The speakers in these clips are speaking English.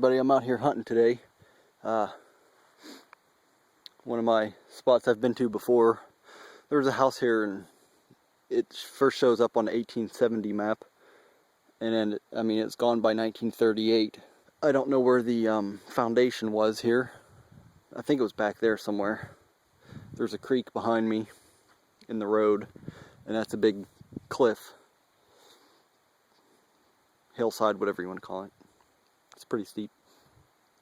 everybody, I'm out here hunting today. One of my spots I've been to before. There was a house here and it first shows up on the 1870 map, and then I mean it's gone by 1938. I don't know where the foundation was here. I think it was back there somewhere. There's a creek behind me in the road, and that's a big cliff, hillside, whatever you want to call it. It's pretty steep,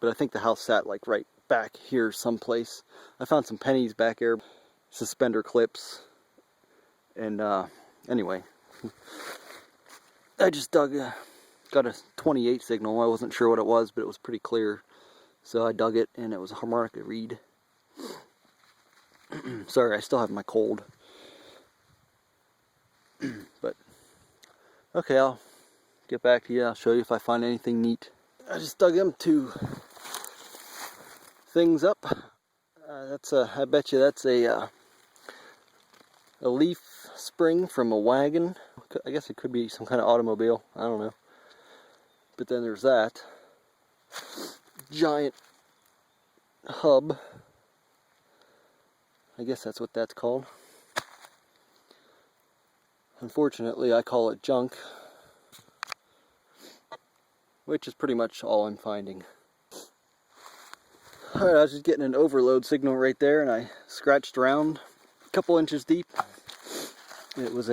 but I think the house sat like right back here someplace. I found some pennies back there, suspender clips, and anyway, I just got a 28 signal. I wasn't sure what it was, but it was pretty clear, so I dug it, and it was a harmonica reed. Sorry, I still have my cold. But okay, I'll get back to you. I'll show you if I find anything neat. I just dug them two things up. I bet you that's a leaf spring from a wagon. I guess it could be some kind of automobile. I don't know. But then there's that giant hub. I guess that's what that's called. Unfortunately, I call it junk, which is pretty much all I'm finding. Alright, I was just getting an overload signal right there, and I scratched around a couple inches deep. It was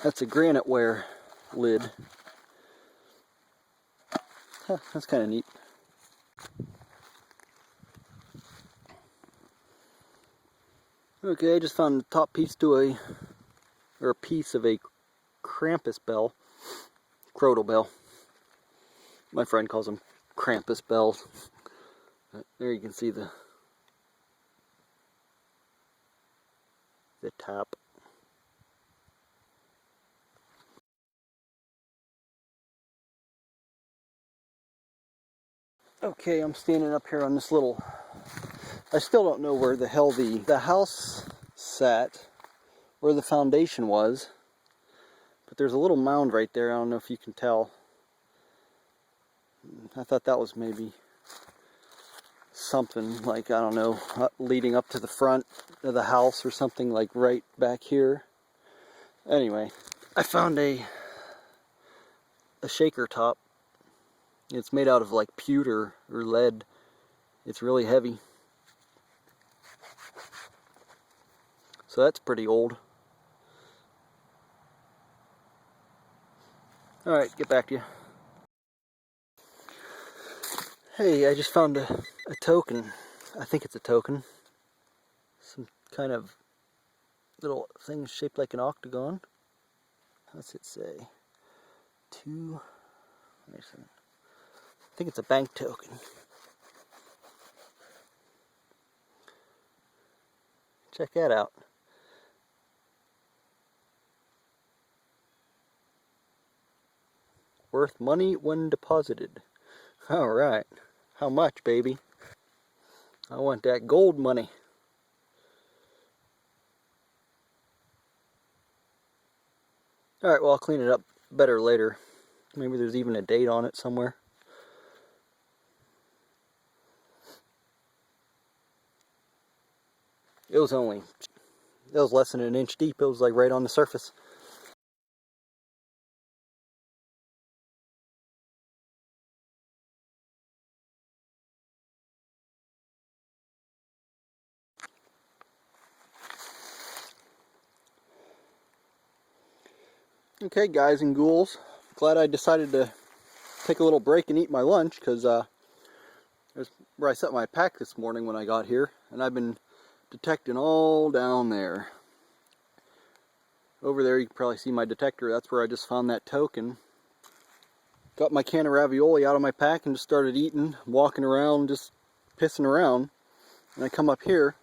that's a granite ware lid. Huh, that's kind of neat. Okay, I just found the top piece to a piece of a Krampus bell, Crotal bell. My friend calls them Krampus bells. There you can see the top. Okay, I'm standing up here on this little, I still don't know where the hell the house sat, where the foundation was, but there's a little mound right there. I don't know if you can tell. I thought that was maybe something like, I don't know, leading up to the front of the house or something, like right back here. Anyway, I found a shaker top. It's made out of like pewter or lead. It's really heavy. So that's pretty old. Alright, get back to you. Hey, I just found a token. I think it's a token. Some kind of little thing shaped like an octagon. What's it say? I think it's a bank token. Check that out. Worth money when deposited. Alright. How much, baby? I want that gold money. Alright, well, I'll clean it up better later. Maybe there's even a date on it somewhere. It was less than an inch deep. It was like right on the surface. Okay, guys and ghouls, glad I decided to take a little break and eat my lunch, because there's where I set my pack this morning when I got here, and I've been detecting all down there. Over there you can probably see my detector. That's where I just found that token. Got my can of ravioli out of my pack and just started eating, walking around, just pissing around. And I come up here,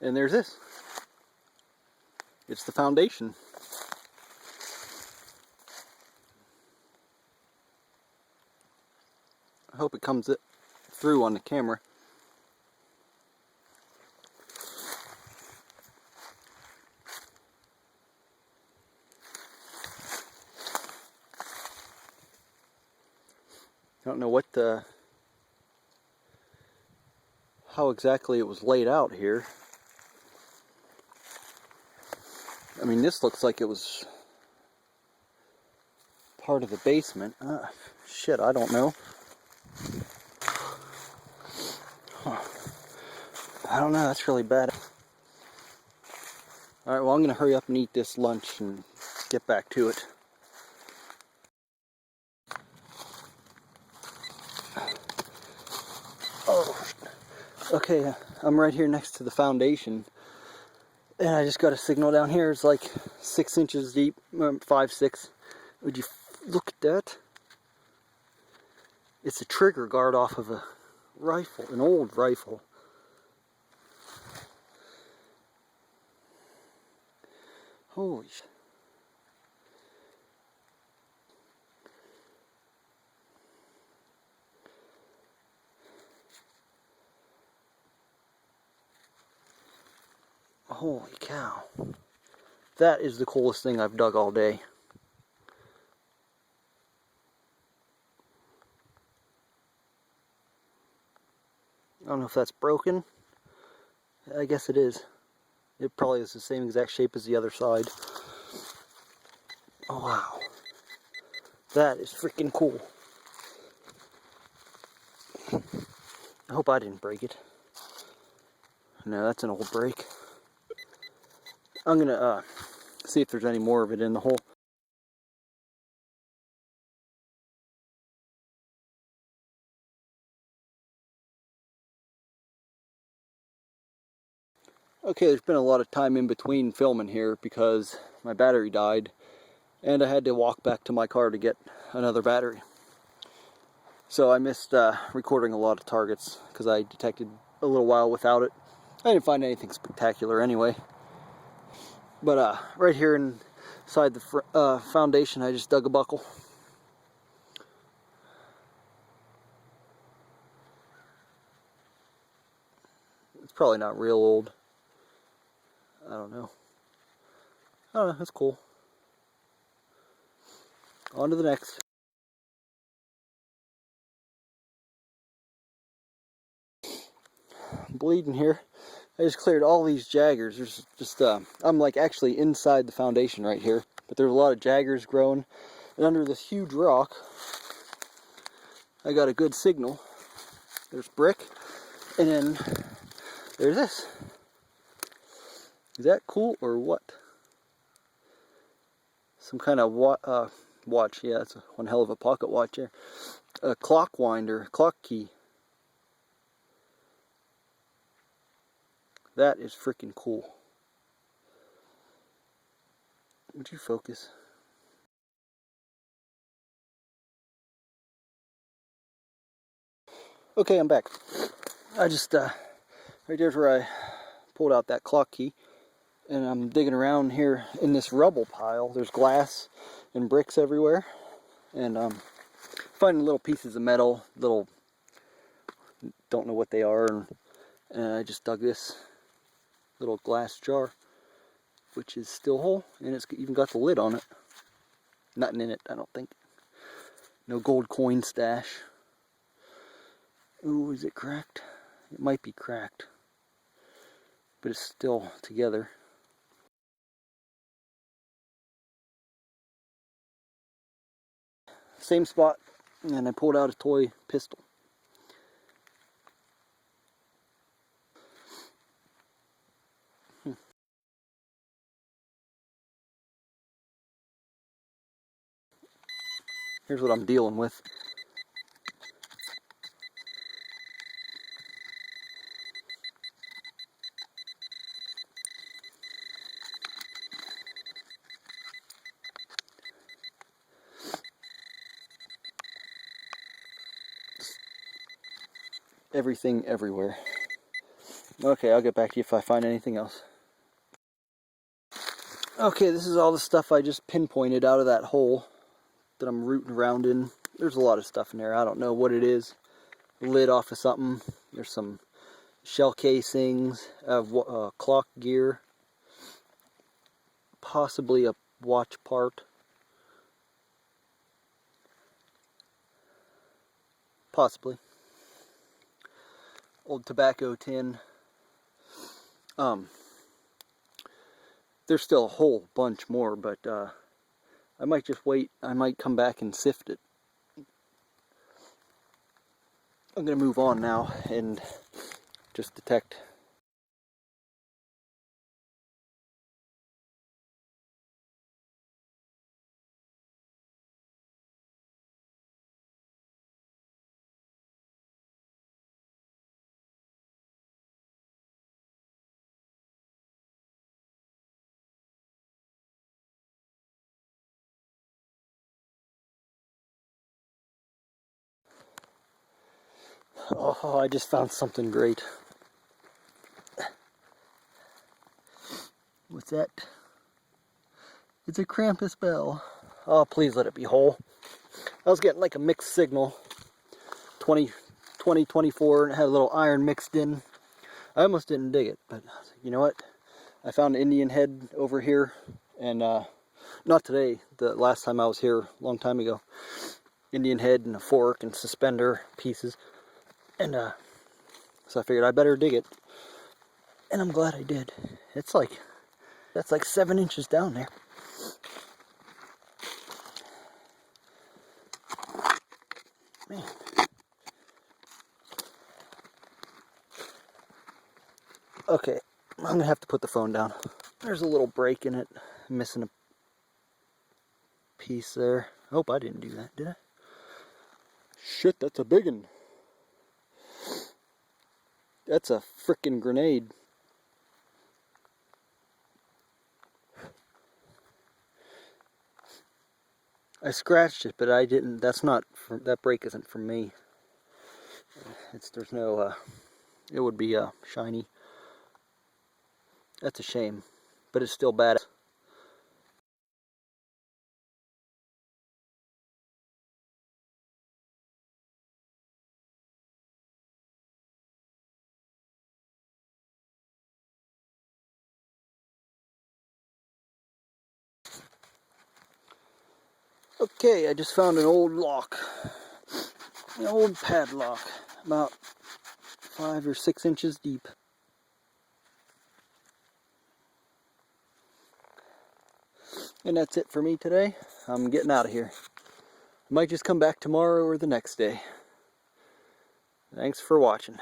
and there's this. It's the foundation. I hope it comes through on the camera. don't know what the, how exactly it was laid out here. I mean, this looks like it was part of the basement. Shit, I don't know. Huh. I don't know, that's really bad. Alright, well, I'm going to hurry up and eat this lunch and get back to it. Oh, okay, I'm right here next to the foundation. And I just got a signal down here. It's like 6 inches deep, 5, 6. Would you look at that? It's a trigger guard off of a rifle, an old rifle. Holy shit. Holy cow. That is the coolest thing I've dug all day. I don't know if that's broken. I guess it is. It probably is the same exact shape as the other side. Oh wow. That is freaking cool. I hope I didn't break it. No, that's an old break. I'm gonna see if there's any more of it in the hole. Okay, there's been a lot of time in between filming here because my battery died and I had to walk back to my car to get another battery. So I missed recording a lot of targets because I detected a little while without it. I didn't find anything spectacular anyway. But right here inside the foundation, I just dug a buckle. It's probably not real old. I don't know. That's cool. On to the next. I'm bleeding here. I just cleared all these jaggers. There's just, I'm like actually inside the foundation right here. But there's a lot of jaggers growing. And under this huge rock, I got a good signal. There's brick. And then there's this. Is that cool or what? Some kind of watch. Yeah, it's one hell of a pocket watch here. A clock winder, clock key. That is freaking cool. Would you focus? Okay, I'm back. I just, right there's where I pulled out that clock key. And I'm digging around here in this rubble pile. There's glass and bricks everywhere. And finding little pieces of metal, don't know what they are. And I just dug this little glass jar, which is still whole. And it's even got the lid on it. Nothing in it, I don't think. No gold coin stash. Ooh, is it cracked? It might be cracked. But it's still together. Same spot, and I pulled out a toy pistol. Here's what I'm dealing with. Everything everywhere. Okay, I'll get back to you if I find anything else. Okay, this is all the stuff I just pinpointed out of that hole that I'm rooting around in. There's a lot of stuff in there. I don't know what it is. Lid off of something. There's some shell casings, clock gear, possibly a watch part. Possibly. Old tobacco tin. There's still a whole bunch more, but I might just wait. I might come back and sift it. I'm going to move on now and just detect. Oh, I just found something great. What's that? It's a Krampus bell. Oh, please let it be whole. I was getting like a mixed signal. 24, and it had a little iron mixed in. I almost didn't dig it, but you know what? I found an Indian head over here, and not today, the last time I was here, a long time ago. Indian head and a fork and suspender pieces. And so I figured I better dig it. And I'm glad I did. It's like, that's like 7 inches down there. Man. Okay, I'm gonna have to put the phone down. There's a little break in it. I'm missing a piece there. I hope I didn't do that, did I? Shit, that's a big one. That's a frickin' grenade. I scratched it, but I didn't. That's not. That break isn't from me. There's no. It would be shiny. That's a shame, but it's still bad. Okay, I just found an old lock, an old padlock, about 5 or 6 inches deep. And that's it for me today. I'm getting out of here. I might just come back tomorrow or the next day. Thanks for watching.